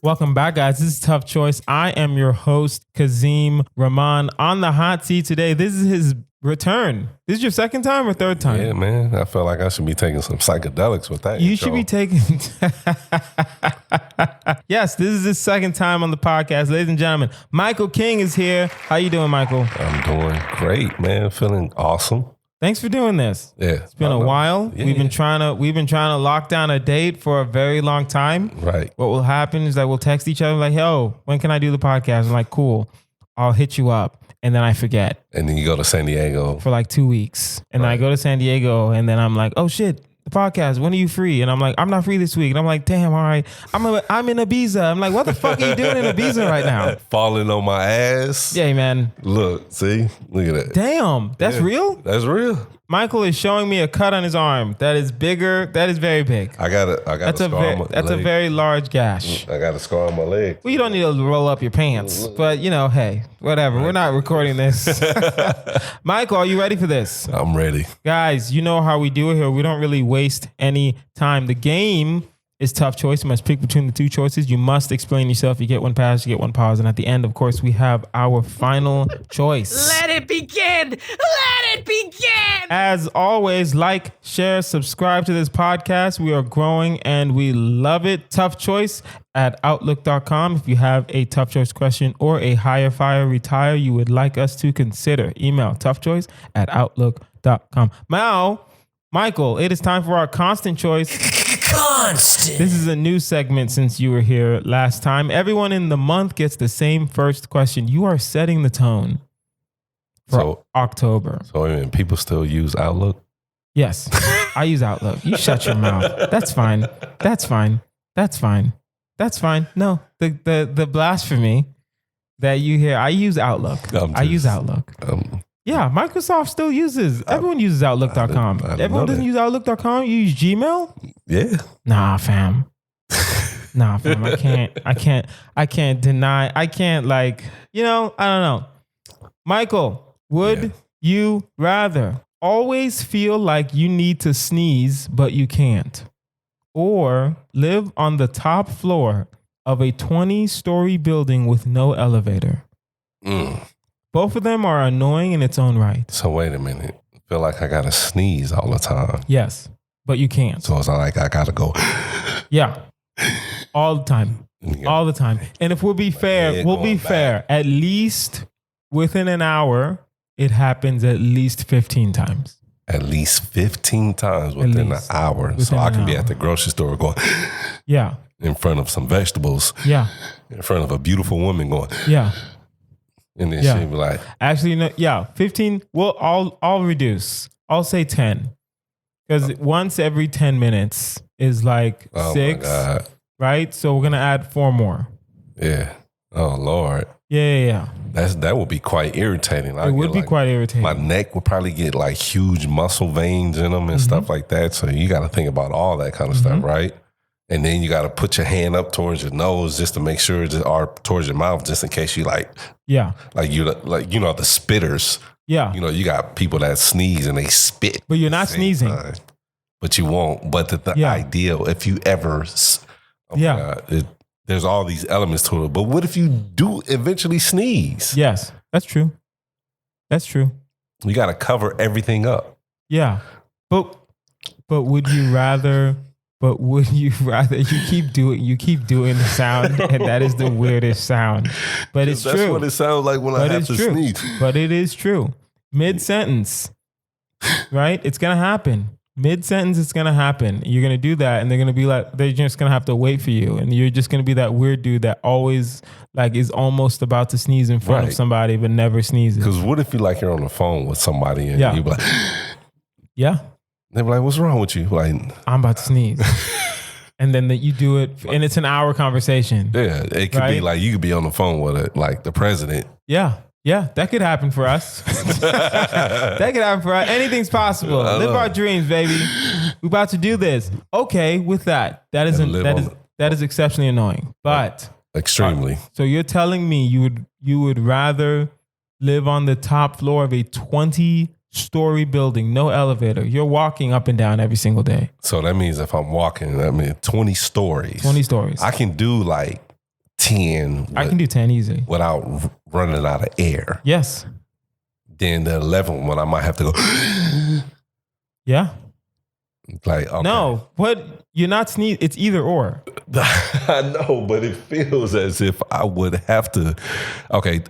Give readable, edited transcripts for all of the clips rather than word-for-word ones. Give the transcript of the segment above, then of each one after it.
Welcome back, guys. This is Tough Choice. I am your host, Kazeem. Rahman on the hot seat today. This is his return. This is your second time or third time? Yeah, man. I feel like I should be taking some psychedelics with that. You should be taking... Yes, this is his second time on the podcast. Ladies and gentlemen, Michael King is here. How you doing, Michael? I'm doing great, man. Feeling awesome. Thanks for doing this. Yeah. It's been a while. Yeah, we've been trying to lock down a date for a very long time. Right. What will happen is that we'll text each other like, "Yo, when can I do the podcast?" I'm like, "Cool. I'll hit you up." And then I forget And then you go to San Diego. for like 2 weeks. And then I go to San Diego and then I'm like, "Oh shit, the podcast. When are you free?" And I'm like, "I'm not free this week." And I'm like, "Damn, all right. I'm in Ibiza." I'm like, "What the fuck are you doing in Ibiza right now?" Falling on my ass. Yeah, man. Look, see? Look at that. Damn, that's real? That's real. Michael is showing me a cut on his arm. That is bigger. That is very big. I got a scar on my leg. That's a very large gash. I got a scar on my leg. Well, you don't need to roll up your pants, but hey, whatever. We're not recording this. Michael, are you ready for this? I'm ready. Guys, you know how we do it here. We don't really waste any time. The game is Tough Choice. You must pick between the two choices. You must explain yourself. You get one pass, you get one pause. And at the end, of course, we have our final choice. Let it begin! Let it begin! As always, like, share, subscribe to this podcast. We are growing and we love it. Tough Choice at Outlook.com. If you have a Tough Choice question or a hire, fire, retire you would like us to consider, email toughchoice at Outlook.com. Now, Michael, it is time for our constant choice. Constant! This is a new segment since you were here last time. Everyone in the month gets the same first question. You are setting the tone for October. So, I mean, people still use Outlook? Yes, I use Outlook. You shut your mouth. That's fine. That's fine. That's fine. That's fine. No, the blasphemy that you hear, I use Outlook. I use Outlook. Yeah, Microsoft still uses. Everyone uses Outlook.com. Everyone doesn't use Outlook.com. You use Gmail? Yeah. Nah, fam. I can't deny. I can't I don't know. Michael, would you rather always feel like you need to sneeze, but you can't? Or live on the top floor of a 20-story building with no elevator? Both of them are annoying in its own right. So wait a minute. I feel like I got to sneeze all the time. Yes, but you can't. So it's not like I got to go. Yeah. All the time. All the time. And if we'll be fair, at least within an hour, it happens at least 15 times. At least 15 times within an hour. So I can be at the grocery store going, yeah, in front of some vegetables. Yeah. In front of a beautiful woman going, yeah. And then she'd be like, actually, no, yeah, 15. Well, I'll reduce. I'll say 10. Because once every 10 minutes is like 6. My God. Right? So we're going to add 4 more. Yeah. Oh, Lord. Yeah. That would be quite irritating. It would be quite irritating. My neck would probably get like huge muscle veins in them and stuff like that. So you got to think about all that kind of stuff, right? And then you got to put your hand up towards your nose just to make sure or towards your mouth, just in case you the spitters. Yeah. You got people that sneeze and they spit. But you're not sneezing. But you won't. But the ideal, if you ever, God, there's all these elements to it. But what if you do eventually sneeze? Yes, that's true. That's true. You got to cover everything up. Yeah. But would you rather... But would you rather you keep doing the sound, and that is the weirdest sound. But it's true. That's what it sounds like when I have to sneeze. But it is true. Mid-sentence, right? It's gonna happen. Mid-sentence, it's gonna happen. You're gonna do that, and they're gonna be like, they're just gonna have to wait for you, and you're just gonna be that weird dude that always is almost about to sneeze in front of somebody, but never sneezes. Because what if you're on the phone with somebody and you be like, yeah. They be like, "What's wrong with you?" Like, I'm about to sneeze. And then you do it, and it's an hour conversation. Yeah, it could be like, you could be on the phone with the president. Yeah, that could happen for us. That could happen for us. Anything's possible. Live our dreams, baby. We're about to do this. Okay, with that is exceptionally annoying, but extremely. So you're telling me you would rather live on the top floor of a 20-story building, no elevator. You're walking up and down every single day. So that means if I'm walking, 20 stories. 20 stories. I can do like 10 I can do 10 easy. without running out of air. Yes. Then the 11th one, I might have to go. Yeah. Like, okay. No, what? You're not sneeze. It's either or. I know, but it feels as if I would have to. Okay,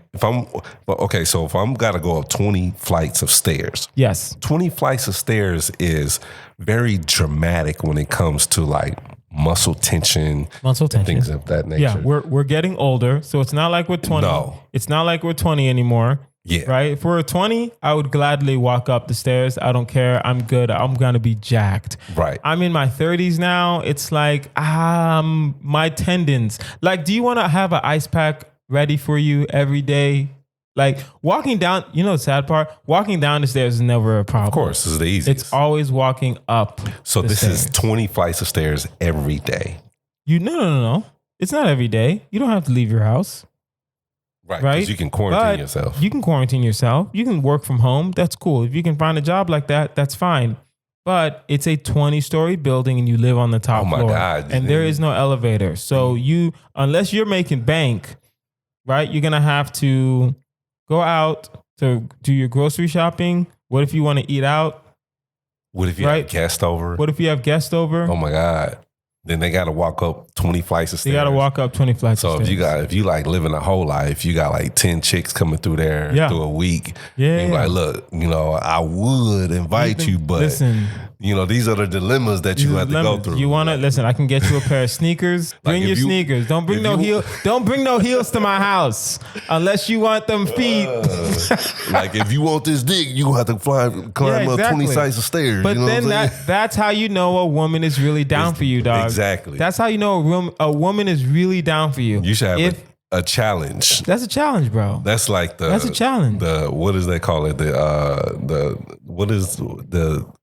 so if I'm got to go up 20 flights of stairs. Yes. 20 flights of stairs is very dramatic when it comes to like muscle tension, things of that nature. Yeah, we're getting older, so it's not like we're 20. No. It's not like we're 20 anymore. Yeah. Right? If we're 20, I would gladly walk up the stairs. I don't care. I'm good. I'm going to be jacked. Right. I'm in my 30s now. It's like, my tendons. Like, do you want to have an ice pack ready for you every day? Like, walking down, the sad part? Walking down the stairs is never a problem. Of course, this is the easiest. It's always walking up. So this stairs. is 20 flights of stairs every day. No. It's not every day. You don't have to leave your house. Right. Right? Because you can quarantine yourself. You can quarantine yourself. You can work from home. That's cool. If you can find a job like that, that's fine. But it's a 20-story building and you live on the top floor. God. And there is no elevator. So unless you're making bank, right, you're going to have to go out to do your grocery shopping. What if you want to eat out? What if you have guests over? What if you have guests over? Oh my God. Then they got to walk up 20 flights of stairs. They got to walk up 20 flights of stairs. So if you like living a whole life, you got like 10 chicks coming through there through a week. Yeah. You're like, look, I would invite you, but listen, these are the dilemmas that you have to go through. You want to listen? I can get you a pair of sneakers. Bring your sneakers. Don't bring no heels. Don't bring no heels to my house unless you want them feet. Like if you want this dick, you have to climb up 20 flights of stairs. But you know then that's how you know a woman is really down for you, dog. Exactly. That's how you know a woman is really down for you. You should have a challenge. That's a challenge, bro. That's like that's a challenge. What does they call it?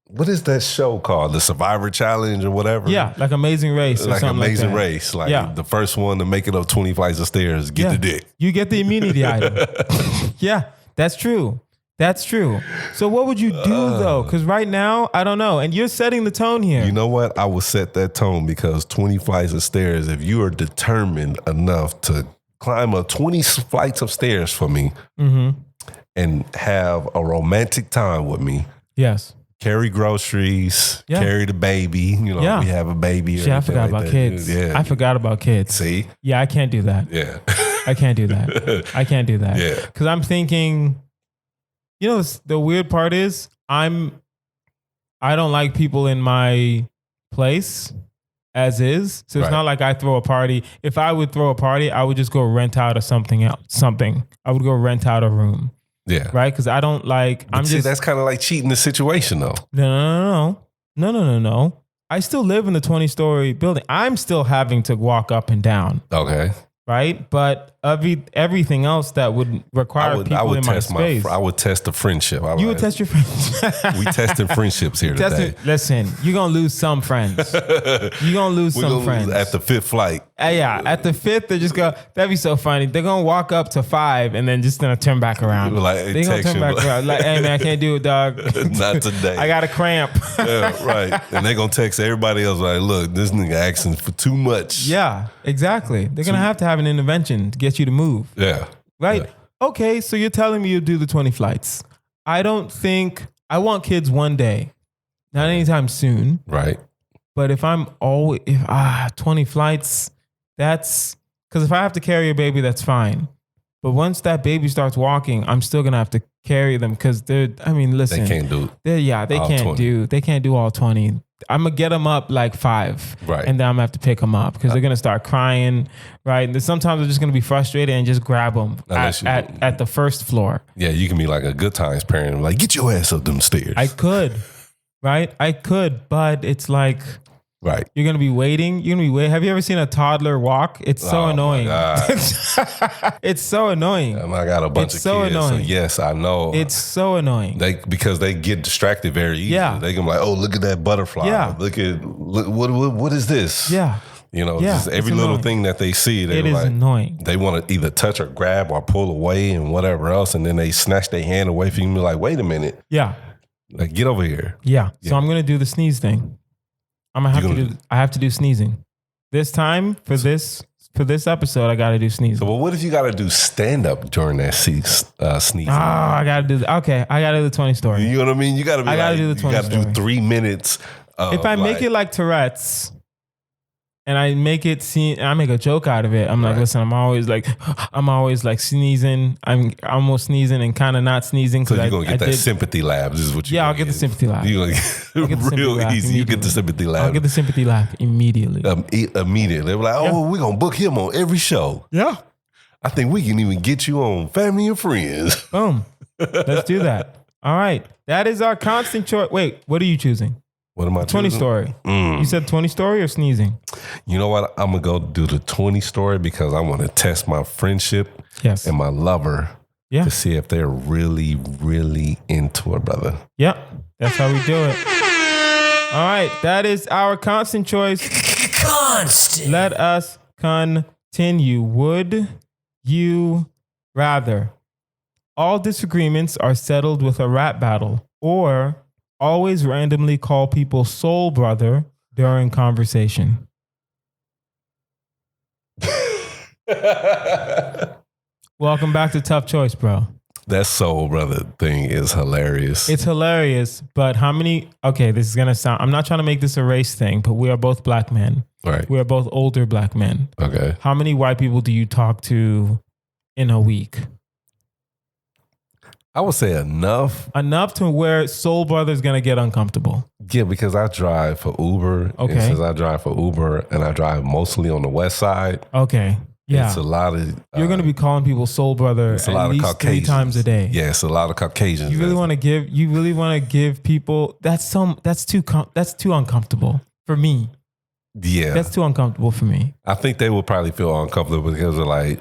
What is that show called? The Survivor Challenge or whatever? Yeah, like Amazing Race or like something Amazing like that. Race. Like the first one to make it up 20 flights of stairs, get the dick. You get the immunity item. Yeah, that's true. That's true. So what would you do though? Because right now, I don't know. And you're setting the tone here. You know what? I will set that tone because 20 flights of stairs, if you are determined enough to climb up 20 flights of stairs for me and have a romantic time with me. Yes. Carry groceries, carry the baby. We have a baby. Shit, I forgot about kids. Yeah. I forgot about kids. See? Yeah, I can't do that. Yeah. I can't do that. I can't do that. Yeah. Because I'm thinking, the weird part is I don't like people in my place as is. So it's not like I throw a party. If I would throw a party, I would just go rent out something. I would go rent out a room. Yeah. Right? Because I don't like... that's kind of like cheating the situation though. No. I still live in the 20-story building. I'm still having to walk up and down. Okay. Right? But everything else that would require people in my space. I would test the friendship. You would test your friends. We tested friendships here today. Listen, you're going to lose some friends. You're going to lose some friends. At the fifth flight. Yeah, at the fifth, they just go, that'd be so funny. They're going to walk up to 5 and then just going to turn back around. They're going to turn back around. Like, hey man, I can't do it, dog. Not today. I got a cramp. Yeah, right. And they're going to text everybody else like, look, this nigga asking for too much. Yeah, exactly. They're going to have an intervention to get you to move. Yeah. Right? Yeah. Okay, so you're telling me you'll do the 20 flights. I don't think, I want kids one day. Not anytime soon. Right. But if 20 flights, that's, because if I have to carry a baby, that's fine. But once that baby starts walking, I'm still going to have to carry them because listen. They can't do They can't do all 20. I'm going to get them up like 5. Right. And then I'm going to have to pick them up because they're going to start crying. Right. And sometimes they're just going to be frustrated and just grab them at the first floor. Yeah. You can be like a good times parent. Like, get your ass up them stairs. I could. Right. I could. But it's like. Right. You're going to be waiting. Have you ever seen a toddler walk? It's so annoying. It's so annoying. I got a bunch of so kids. Annoying. So yes, I know. It's so annoying. Because they get distracted very easily. Yeah. They can be like, oh, look at that butterfly. Yeah. Look what is this? Yeah. Just every little thing that they see, it is annoying. They want to either touch or grab or pull away and whatever else, and then they snatch their hand away from you and be like, wait a minute. Yeah. Like, get over here. Yeah. So I'm going to do the sneeze thing. I have to do sneezing. This time for this for this episode, I got to do sneezing. But what if you got to do stand up during that sneezing? Oh, I got to do okay. I got to do the 20 story. You know what I mean? You got to be. I got to do the 20 You got to do story. 3 minutes. If I make it like Tourette's, and I make it seem, I make a joke out of it. I'm like, listen, I'm always like sneezing. I'm almost sneezing and kind of not sneezing. So you're gonna get that sympathy laugh. This is what you. Yeah, I'll get the sympathy laugh. You're gonna get real easy. You get the sympathy laugh. I'll get the sympathy laugh immediately. Immediately, they're like, oh, we're gonna book him on every show. Yeah. I think we can even get you on Family and Friends. Boom. Let's do that. All right. That is our constant choice. Wait, what are you choosing? What am I 20 choosing? story. You said 20 story or sneezing? You know what? I'm going to go do the 20 story because I want to test my friendship and my lover to see if they're really, really into it, brother. Yep. That's how we do it. All right. That is our constant choice. Constant. Let us continue. Would you rather all disagreements are settled with a rap battle, or always randomly call people soul brother during conversation? Welcome back to Tough Choice, bro. That soul brother thing is hilarious. It's hilarious, but how many... Okay, this is going to sound... I'm not trying to make this a race thing, but we are both black men. Right. We are both older black men. Okay. How many white people do you talk to in a week? I would say enough. Enough to where soul brother is going to get uncomfortable. Yeah, because I drive for Uber. Okay. And since I drive for Uber and I drive mostly on the west side. Okay. Yeah. It's a lot of... You're going to be calling people soul brother it's a lot at of least Caucasians. 3 times a day. Yeah, it's a lot of Caucasians. You really want to give people... That's too uncomfortable for me. Yeah. That's too uncomfortable for me. I think they would probably feel uncomfortable because of like...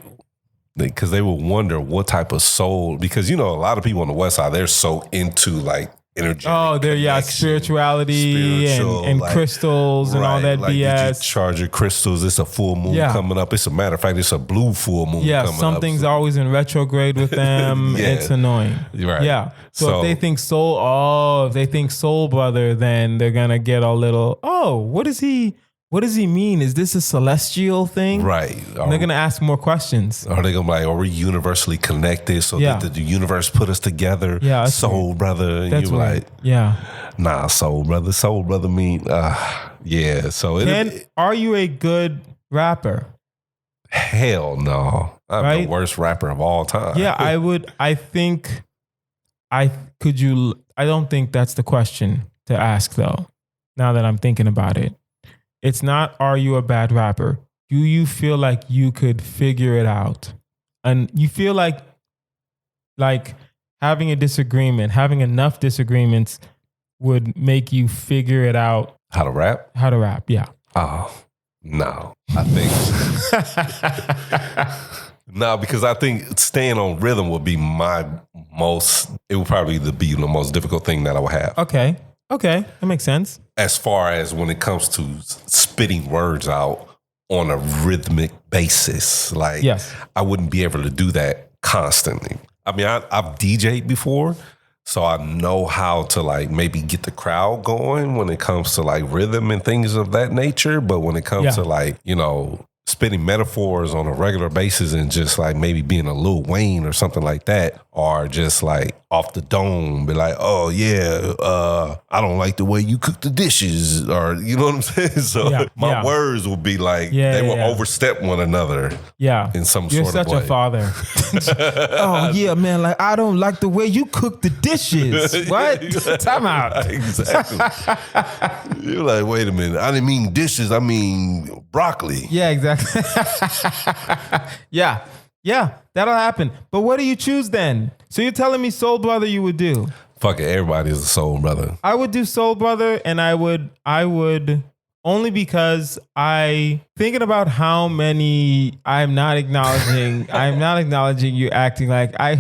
Because they would wonder what type of soul... Because, you know, a lot of people on the west side, they're so into like energy. Oh, they're spirituality and like, crystals and all that like BS. You just charge your crystals. It's a full moon coming up. It's a matter of fact, it's a blue full moon coming up. Yeah, something's always in retrograde with them. It's annoying. Right. Yeah. So if they think soul brother, then they're gonna get a little. Oh, what does he mean? Is this a celestial thing? Right. And they're gonna ask more questions. Are they gonna be like, are we universally connected? So did the universe put us together? Yeah, soul weird. brother. And That's you're right. like, yeah. Soul brother mean, yeah. So are you a good rapper? Hell no. I'm the worst rapper of all time. Yeah, I would. I don't think that's the question to ask though. Now that I'm thinking about it. It's not, are you a bad rapper? Do you feel like you could figure it out? And you feel like having a disagreement, having enough disagreements would make you figure it out. How to rap? How to rap, yeah. Oh, no. I think... No, because I think staying on rhythm would be it would probably be the most difficult thing that I would have. Okay, that makes sense. As far as when it comes to spitting words out on a rhythmic basis, like I wouldn't be able to do that constantly. I mean, I've DJ'd before, so I know how to like maybe get the crowd going when it comes to like rhythm and things of that nature. But when it comes to like, you know, spitting metaphors on a regular basis and just like maybe being a Lil Wayne or something like that, or just like off the dome, be like, oh yeah, I don't like the way you cook the dishes, or you know what I'm saying? So my words will be like, they will overstep one another. Yeah. In some You're sort of way. You're such a father. Oh yeah, man, like I don't like the way you cook the dishes. What? Time out. Exactly. You're like, wait a minute, I didn't mean dishes, I mean broccoli. Yeah, exactly. Yeah, that'll happen. But what do you choose then? So you're telling me soul brother you would do? Fuck it, everybody is a soul brother. I would do soul brother, and I would only because thinking about how many I'm not acknowledging you acting like I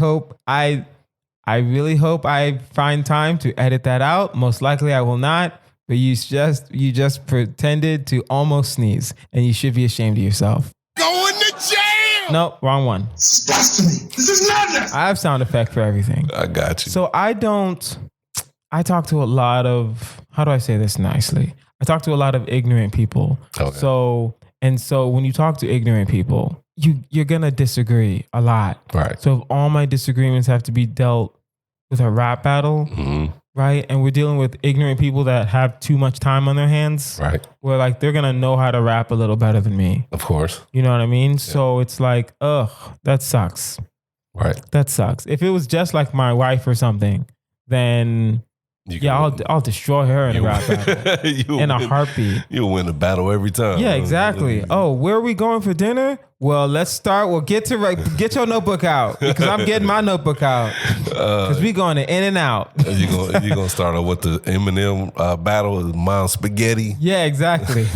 really hope I find time to edit that out. Most likely I will not. But you just pretended to almost sneeze, and you should be ashamed of yourself. Going to jail! Nope, wrong one. This is blasphemy. This is madness. I have sound effect for everything. I got you. So I talk to a lot of, how do I say this nicely? I talk to a lot of ignorant people. Okay. So, And so when you talk to ignorant people, you're going to disagree a lot. Right. So if all my disagreements have to be dealt with a rap battle, right? And we're dealing with ignorant people that have too much time on their hands. Right. Where like they're going to know how to rap a little better than me. Of course. You know what I mean? Yeah. So it's like, ugh, that sucks. Right. That sucks. If it was just like my wife or something, then I'll destroy her in a rap battle in a heartbeat. You'll win the battle every time. Yeah, exactly. Oh, where are we going for dinner? Well, let's start. Well, get your notebook out because I'm getting my notebook out because we going to In-N-Out. You gonna start off with the Eminem battle of Mom Spaghetti? Yeah, exactly.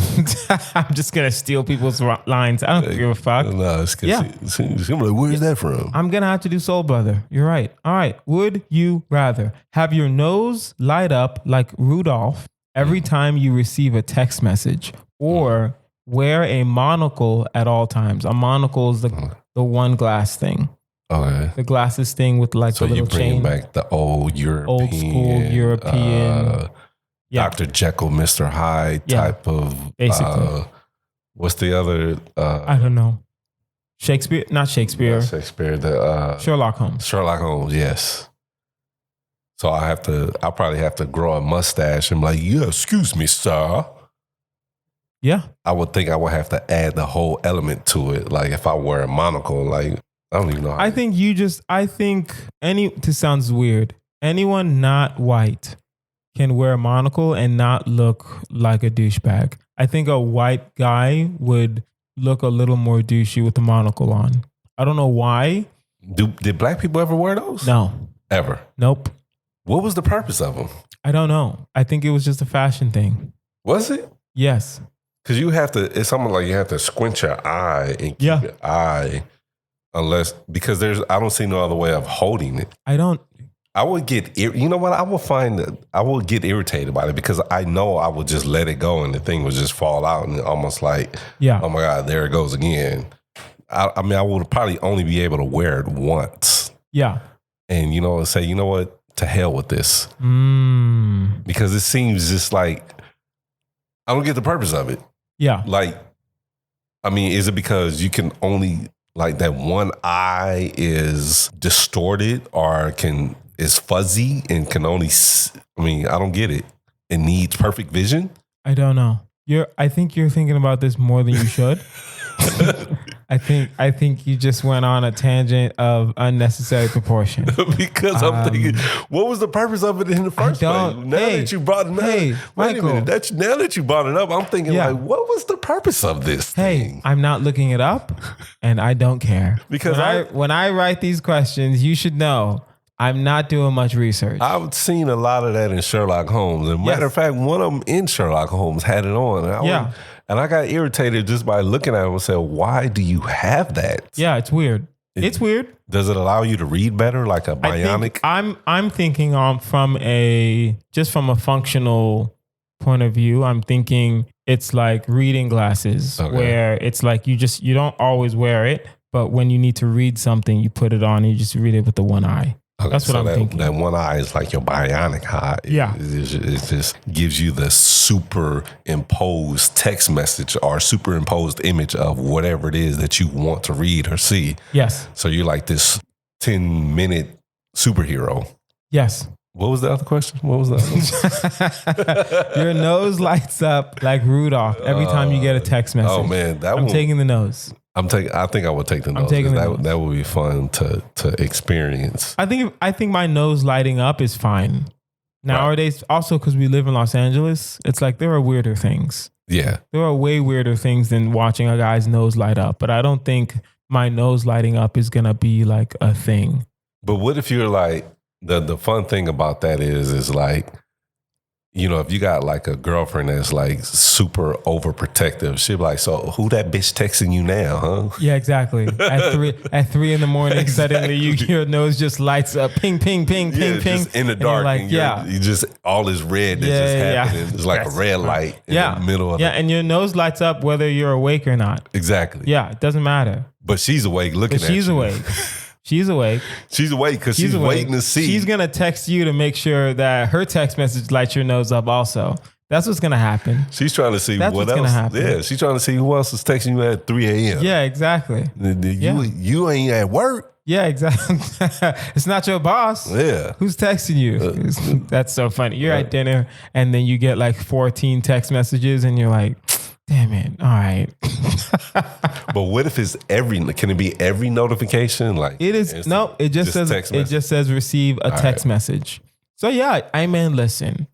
I'm just gonna steal people's lines. I don't give a fuck. No, it's she's gonna be like, where's that from? I'm gonna have to do Soul Brother. You're right. All right. Would you rather have your nose light up like Rudolph every time you receive a text message, or wear a monocle at all times? A monocle is the one glass thing. Okay. The glasses thing with like so the little chain. So you bring back the old school European. Dr. Jekyll, Mr. Hyde type of. Basically. What's the other? I don't know. Shakespeare? Not Shakespeare. Not Shakespeare. Sherlock Holmes. Sherlock Holmes, yes. So I'll probably have to grow a mustache and be like, yeah, excuse me, sir. Yeah. I would think I would have to add the whole element to it. Like if I wear a monocle, like I don't even know. This sounds weird. Anyone not white can wear a monocle and not look like a douchebag. I think a white guy would look a little more douchey with the monocle on. I don't know why. Did black people ever wear those? No. Ever? Nope. What was the purpose of them? I don't know. I think it was just a fashion thing. Was it? Yes. Because it's something like you have to squint your eye and keep your eye because I don't see no other way of holding it. I would get, you know what? I will get irritated by it because I know I would just let it go and the thing would just fall out and almost like, oh my God, there it goes again. I mean, I would probably only be able to wear it once. Yeah. And, say, you know what? To hell with this. Because it seems just like, I don't get the purpose of it. Yeah. Like, I mean, is it because you can only, like that one eye is distorted or is fuzzy and can only, I don't get it. It needs perfect vision. I don't know. I think you're thinking about this more than you should. I think you just went on a tangent of unnecessary proportion. Because I'm thinking, what was the purpose of it in the first place? Now that you brought it up, Michael, now that you brought it up, I'm thinking like, what was the purpose of this thing? I'm not looking it up, and I don't care. Because when I write these questions, you should know I'm not doing much research. I've seen a lot of that in Sherlock Holmes. And matter of fact, one of them in Sherlock Holmes had it on. And I got irritated just by looking at it and said, why do you have that? Yeah, it's weird. It's weird. Does it allow you to read better, like a bionic? I'm thinking from a functional point of view. I'm thinking it's like reading glasses, where it's like you don't always wear it, but when you need to read something, you put it on and you just read it with the one eye. Okay, that's what I'm thinking. That one eye is like your bionic eye. Yeah. It just gives you the superimposed text message or superimposed image of whatever it is that you want to read or see. Yes. So you're like this 10-minute superhero. Yes. What was the other question? What was that? Your nose lights up like Rudolph every time you get a text message. Oh man, I'm taking the nose. I think I would take the nose. That would be fun to experience. I think my nose lighting up is fine. Nowadays, also because we live in Los Angeles, it's like there are weirder things. Yeah. There are way weirder things than watching a guy's nose light up. But I don't think my nose lighting up is going to be like a thing. But what if you're like, the fun thing about that is like, if you got like a girlfriend that's like super overprotective, she'll be like, so who that bitch texting you now, huh? Yeah, exactly. At 3 in the morning, suddenly your nose just lights up, ping, ping, ping, ping, ping. Just in the dark. And you just, all this red that's just happening. Yeah. It's like a red light in the middle of and your nose lights up whether you're awake or not. Exactly. Yeah, it doesn't matter. But she's awake looking at you. She's awake. She's awake. She's awake because she's waiting to see. She's going to text you to make sure that her text message lights your nose up also. That's what's gonna happen. She's trying to see That's what what's else. gonna happen. Yeah, she's trying to see who else is texting you at 3 a.m. Yeah, exactly. You ain't at work. Yeah, exactly. It's not your boss. Yeah. Who's texting you? That's so funny. You're at dinner and then you get like 14 text messages and you're like, damn it. All right. But what if it's can it be every notification? Like it is. instant, No, it just says text it message? just says receive a text message. So yeah, I mean, listen,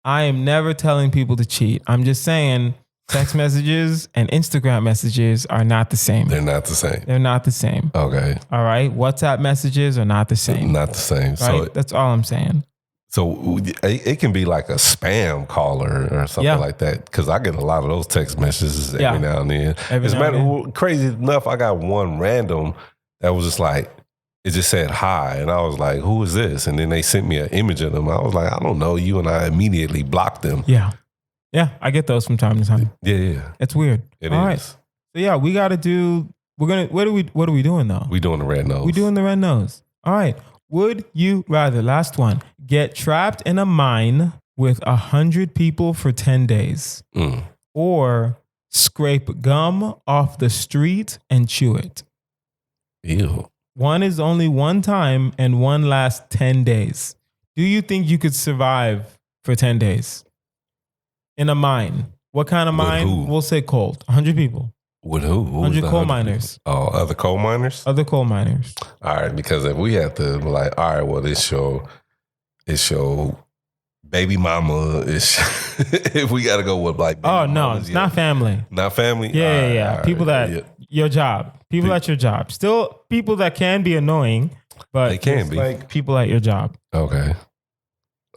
I am never telling people to cheat. I'm just saying text messages and Instagram messages are not the same. They're not the same. They're not the same. Okay. All right. WhatsApp messages are not the same. Not the same. Right? So That's all I'm saying. So it can be like a spam caller or something like that. Because I get a lot of those text messages every now and then. Crazy enough, I got one random that was just like, it just said hi. And I was like, who is this? And then they sent me an image of them. I was like, I don't know you. And I immediately blocked them. Yeah. Yeah. I get those from time to time. Yeah. It's weird. It all is. Right. So yeah, we got to do, what are we doing though? We doing the red nose. We doing the red nose. All right. Would you rather, last one, get trapped in a mine with 100 people for 10 days or scrape gum off the street and chew it? Ew. One is only one time and one lasts 10 days. Do you think you could survive for 10 days in a mine? What kind of mine? Who? We'll say cold. 100 people. With who? 100 coal miners. Oh, other coal miners? Other coal miners. All right, because if we have to like, all right, well, it's your baby mama. If we got to go with like, oh no, it's not family. Not family. Yeah. People that your job. People at your job. Still people that can be annoying, but they can be like people at your job. Okay.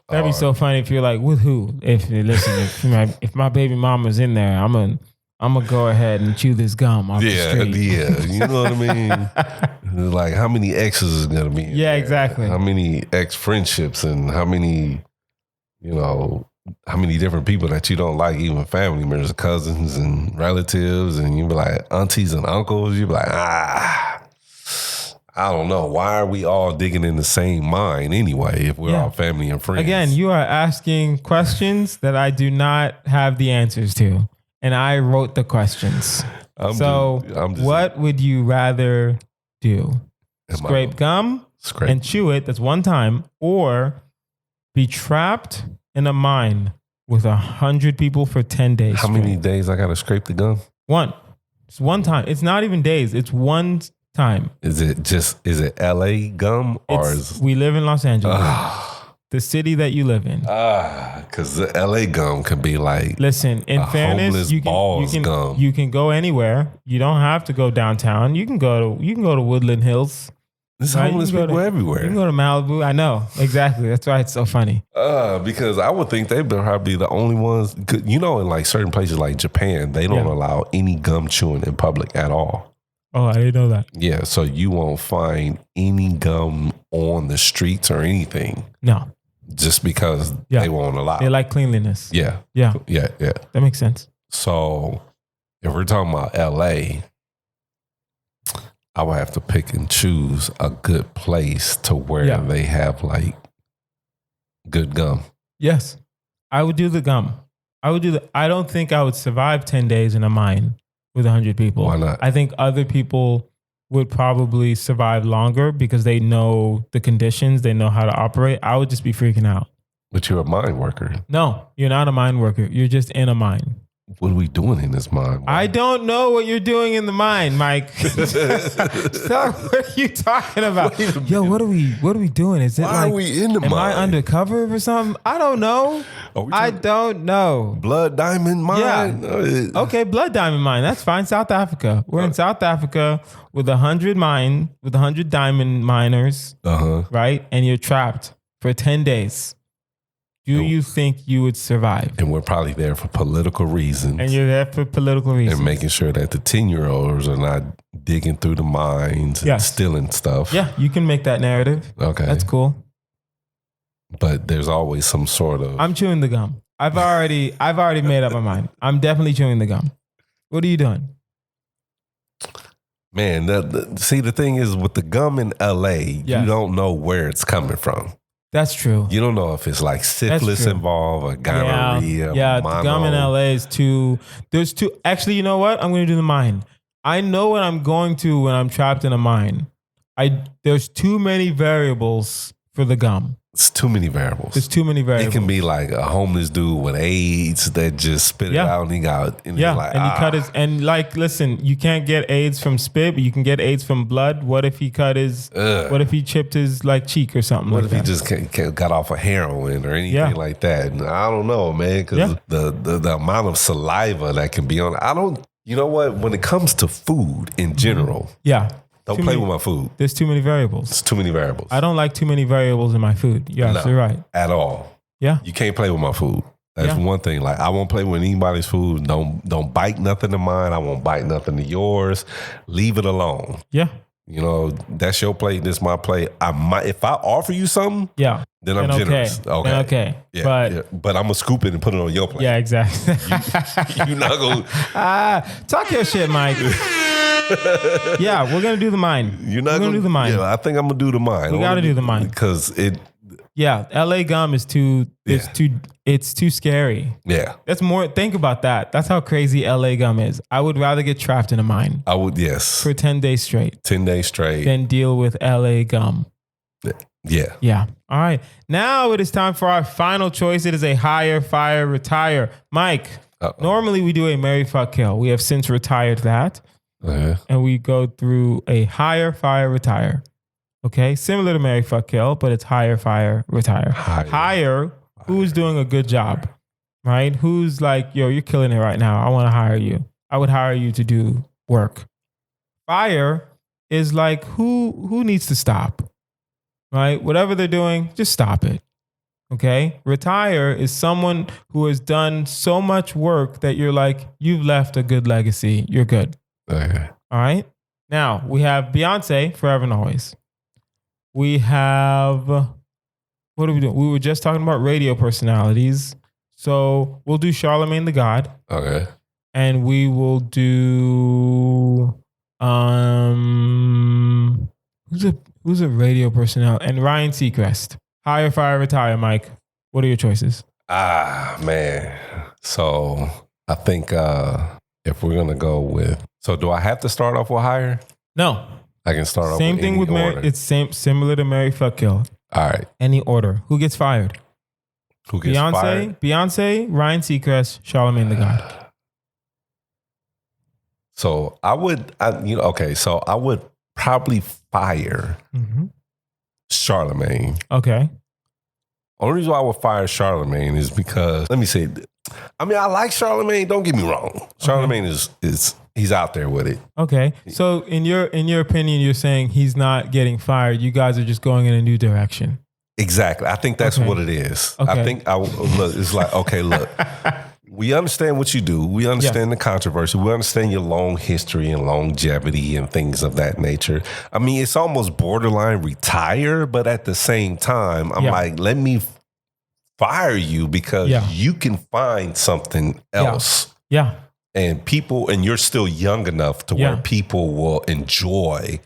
That'd be so funny if you're like, with who? If my baby mama's in there, I'm gonna go ahead and chew this gum off the street. Yeah, you know what I mean? Like, how many exes is gonna be? Yeah, exactly. How many ex friendships and how many different people that you don't like, even family members, cousins and relatives, and you be like aunties and uncles. You be like, I don't know. Why are we all digging in the same mine anyway? If we're all family and friends. Again, you are asking questions that I do not have the answers to. And I wrote the questions. What would you rather do? Scrape gum and chew it, that's one time, or be trapped in a mine with 100 people for 10 days? How many days I got to scrape the gum? One. It's one time. It's not even days. It's one time. Is it LA gum or we live in Los Angeles. The city that you live in. Because the LA gum can be like, listen, in fairness, you can go anywhere. You don't have to go downtown. You can go to Woodland Hills. There's homeless people everywhere. You can go to Malibu. I know. Exactly. That's why it's so funny. Because I would think they'd probably be the only ones, in like certain places like Japan, they don't allow any gum chewing in public at all. Oh, I didn't know that. Yeah, so you won't find any gum on the streets or anything. No. Just because they won't allow it. They like cleanliness. Yeah. Yeah. Yeah. That makes sense. So if we're talking about LA, I would have to pick and choose a good place to where they have like good gum. Yes. I would do the gum. I don't think I would survive 10 days in a mine with 100 people. Why not? I think other people would probably survive longer because they know the conditions, they know how to operate. I would just be freaking out. But you're a mine worker. No, you're not a mine worker. You're just in a mine. What are we doing in this mine? I don't know what you're doing in the mine, Mike. So, what are you talking about? Yo, what are we doing? Is it Why are we in the mine? Am I undercover or something? I don't know. I don't know. Blood Diamond Mine? Yeah. Okay, Blood Diamond Mine. That's fine. South Africa. We're in South Africa with 100 diamond miners, right? And you're trapped for 10 days. Do you think you would survive? And we're probably there for political reasons. And you're there for political reasons. And making sure that the 10-year-olds are not digging through the mines and stealing stuff. Yeah, you can make that narrative. Okay. That's cool. But there's always some sort of... I'm chewing the gum. I've already made up my mind. I'm definitely chewing the gum. What are you doing? Man, see, the thing is with the gum in LA, you don't know where it's coming from. That's true. You don't know if it's like syphilis true. involved or gonorrhea. Yeah, the mono. gum in LA is too. There's two. Actually, you know what? I'm going to do the mine. I know what I'm going to when I'm trapped in a mine. There's too many variables for the gum. It's too many variables. There's too many variables. It can be like a homeless dude with AIDS that just spit it out and he got and yeah, like, and he cut his and like listen, you can't get AIDS from spit, but you can get AIDS from blood. What if he cut his? What if he chipped his like cheek or something? What like if that? he just got off of heroin or anything like that? And I don't know, man, because the amount of saliva that can be on. I don't. You know what? When it comes to food in general, don't play with my food. There's too many variables. It's too many variables. I don't like too many variables in my food. You're absolutely right. At all. Yeah. You can't play with my food. That's one thing. Like I won't play with anybody's food. Don't bite nothing of mine. I won't bite nothing of yours. Leave it alone. Yeah. You know, that's your plate, this my plate. I might if I offer you something, then I'm generous. Okay. Yeah, but I'm gonna scoop it and put it on your plate. Yeah, exactly. You're not gonna talk your shit, Mike. Yeah, we're gonna do the mine. You're not gonna do the mine. Yeah, I think I'm gonna do the mine. We gotta do the mine because it. Yeah, LA gum is too. It's too scary. Yeah, that's more. Think about that. That's how crazy LA gum is. I would rather get trapped in a mine. I would, yes, for 10 days straight. 10 days straight. Than deal with LA gum. Yeah. Yeah. All right. Now it is time for our final choice. It is a hire, fire, retire. Mike. Normally we do a marry, fuck, kill. We have since retired that. And we go through a hire, fire, retire. Okay. Similar to marry, fuck, kill, but it's hire, fire, retire. Hire who's doing a good job, right? Who's like, yo, you're killing it right now. I want to hire you. I would hire you to do work. Fire is like who needs to stop, right? Whatever they're doing, just stop it. Okay. Retire is someone who has done so much work that you're like, you've left a good legacy. You're good. Okay. All right. Now we have Beyonce, Forever and Always. We have, what are we doing? We were just talking about radio personalities. So we'll do Charlemagne the God. Okay. And we will do, who's a radio personality? And Ryan Seacrest. Hire, fire, retire, Mike. What are your choices? Man. So I think if we're going to go with, so do I have to start off with hire? No. I can start off same with thing with order. Mary. It's similar to marry, fuck, kill. All right. Any order. Who gets fired? Who gets fired? Beyonce, Ryan Seacrest, Charlemagne the God. So I would probably fire Charlemagne. Okay. Only reason why I would fire Charlemagne is because, let me say, I mean, I like Charlemagne. Don't get me wrong. Charlemagne is he's out there with it. Okay. So in your opinion, you're saying he's not getting fired. You guys are just going in a new direction. Exactly. I think that's what it is. Okay. I think it's like, okay, look, we understand what you do. We understand the controversy. We understand your long history and longevity and things of that nature. I mean, it's almost borderline retire, but at the same time, I'm like, let me fire you because you can find something else. Yeah. And you're still young enough to where people will enjoy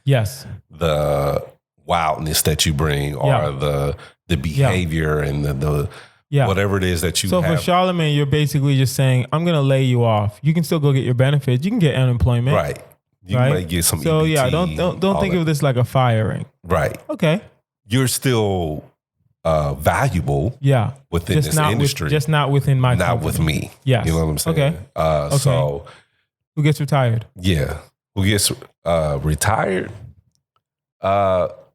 the wildness that you bring or the behavior and the whatever it is that you have. So for Charlemagne, you're basically just saying, I'm going to lay you off. You can still go get your benefits. You can get unemployment. Right. You might get some So EBT, don't think of this like a firing. Right. Okay. You're still valuable within this industry. Just not within my company. Not with me. Yes. You know what I'm saying? Okay. So who gets retired? Yeah. Who gets retired?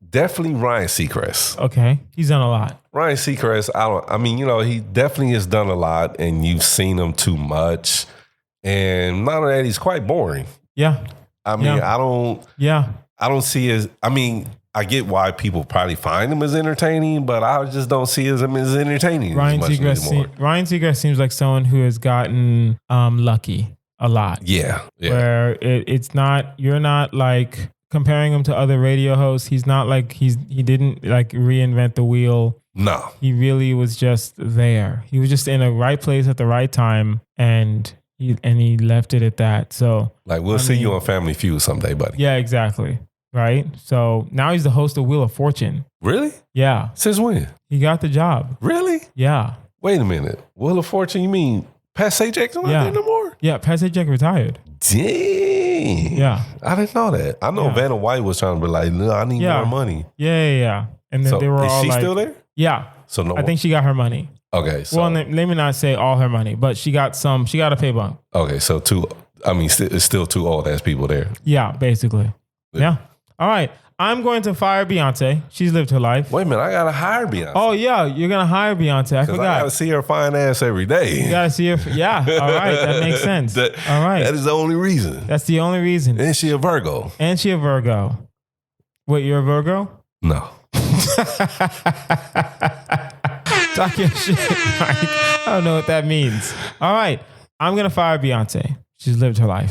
Definitely Ryan Seacrest. Okay. He's done a lot. Ryan Seacrest, he definitely has done a lot and you've seen him too much. And not only that, he's quite boring. Yeah. I don't see I get why people probably find him as entertaining, but I just don't see him as entertaining Ryan Seacrest seems like someone who has gotten lucky a lot. Yeah. Where it's not, you're not like comparing him to other radio hosts. He's not like he didn't like reinvent the wheel. No. He really was just there. He was just in the right place at the right time and he left it at that. So like we'll see you on Family Feud someday, buddy. Yeah, exactly. right? So now he's the host of Wheel of Fortune. Really? Yeah. Since when? He got the job. Really? Yeah. Wait a minute. Wheel of Fortune, you mean Pat Sajak not there no more? Yeah, Pat Sajak retired. Dang. Yeah. I didn't know that. I know Vanna White was trying to be like, no, I need more money. Yeah. And then So they were is all she like, still there? Yeah. So no. I think she got her money. Okay. So, Well, let me not say all her money, but she got a pay bump. okay. So it's still two old ass people there. Yeah, basically. Yeah. All right. I'm going to fire Beyonce. She's lived her life. Wait a minute. I got to hire Beyonce. Oh, yeah. You're going to hire Beyonce. I Because I got to forgot. see her fine ass every day. You got to see her. Yeah. All right. That makes sense. All right. That is the only reason. That's the only reason. And she a Virgo. And she a Virgo. Wait, you're a Virgo? No. Talk your shit, Mike. I don't know what that means. All right. I'm going to fire Beyonce. She's lived her life.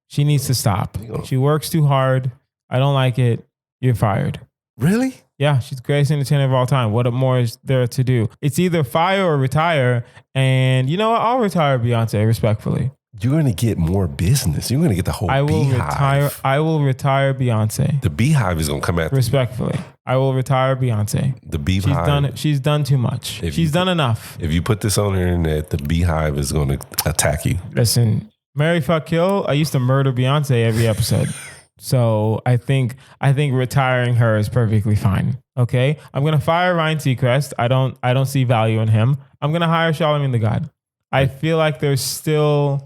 She needs to stop. She works too hard. I don't like it. You're fired. Really? Yeah, she's the greatest entertainer of all time. What more is there to do? It's either fire or retire. And you know what? I'll retire Beyonce respectfully. You're going to get more business. You're going to get the whole beehive. I will retire Beyonce. The beehive is going to come after Respectfully. I will retire Beyonce. The beehive. She's done too much. She's done enough. If you put this on the internet, the beehive is going to attack you. Listen, Marry, Fuck, Kill. I used to murder Beyonce every episode. So I think retiring her is perfectly fine. Okay, I'm gonna fire Ryan Seacrest. I don't see value in him. I'm gonna hire Charlamagne the God. I feel like there's still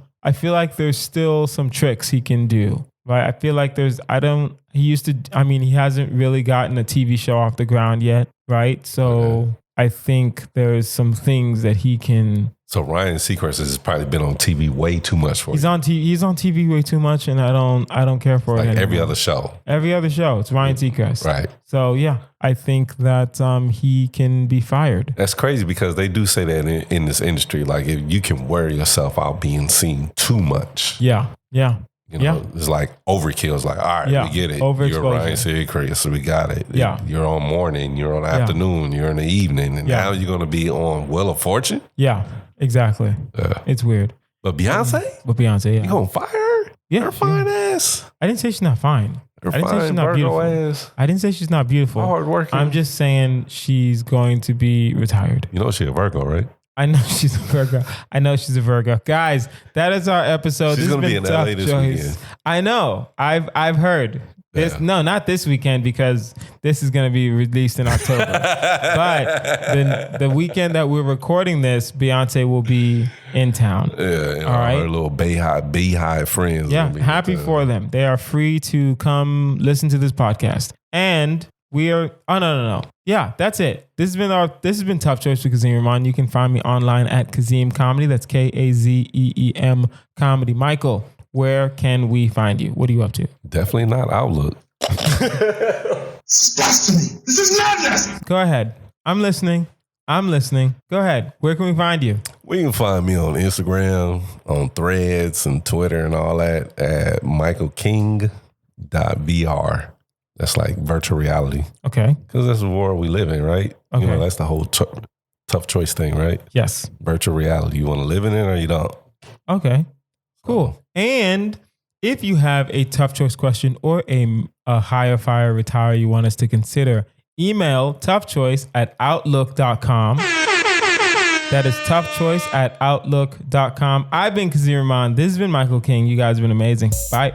some tricks he can do. Right? I feel like he hasn't really gotten a TV show off the ground yet. Right? So I think there's some things that he can. So Ryan Seacrest has probably been on TV way too much for you. He's on TV way too much, and I don't care for it anymore. Every other show. Every other show, it's Ryan Seacrest. Right. So yeah, I think that he can be fired. That's crazy because they do say that in this industry, like if you can wear yourself out being seen too much. Yeah. It's like overkill. It's like, all right, we get it. You're Ryan Seacrest, so we got it. Yeah. You're on morning, you're on afternoon, you're in the evening, and now you're going to be on Wheel of Fortune? Yeah, exactly. It's weird. But Beyonce? Yeah. You going to fire her? Yeah. Her fine ass? I didn't say she's not fine. Her I didn't say she's not Virgo beautiful. ass? I didn't say she's not beautiful. Hard working. I'm just saying she's going to be retired. You know she's a Virgo, right? I know she's a Virgo. Guys, that is our episode. She's going to be in LA this weekend. I know. I've heard. No, not this weekend because this is going to be released in October. But the weekend that we're recording this, Beyonce will be in town. Yeah, all right. Her little beehive friends. Yeah, happy for them. They are free to come listen to this podcast. And we are. Oh no. Yeah, that's it. This has been Tough Choice with Kazeem Rahman. You can find me online at Kazeem Comedy. That's Kazeem Comedy. Michael, where can we find you? What are you up to? Definitely not Outlook. Disgusting. This is madness. Go ahead. I'm listening. Go ahead. Where can we find you? We can find me on Instagram, on Threads and Twitter and all that at michaelking.vr. That's like virtual reality. Okay. Because that's the world we live in, right? Okay. You know, that's the whole tough choice thing, right? Yes. Virtual reality. You want to live in it or you don't? Okay. Cool. And if you have a tough choice question or a hire, fire, retire you want us to consider, email toughchoice@outlook.com. That is toughchoice@outlook.com. I've been Kazeem Rahman. This has been Michael King. You guys have been amazing. Bye.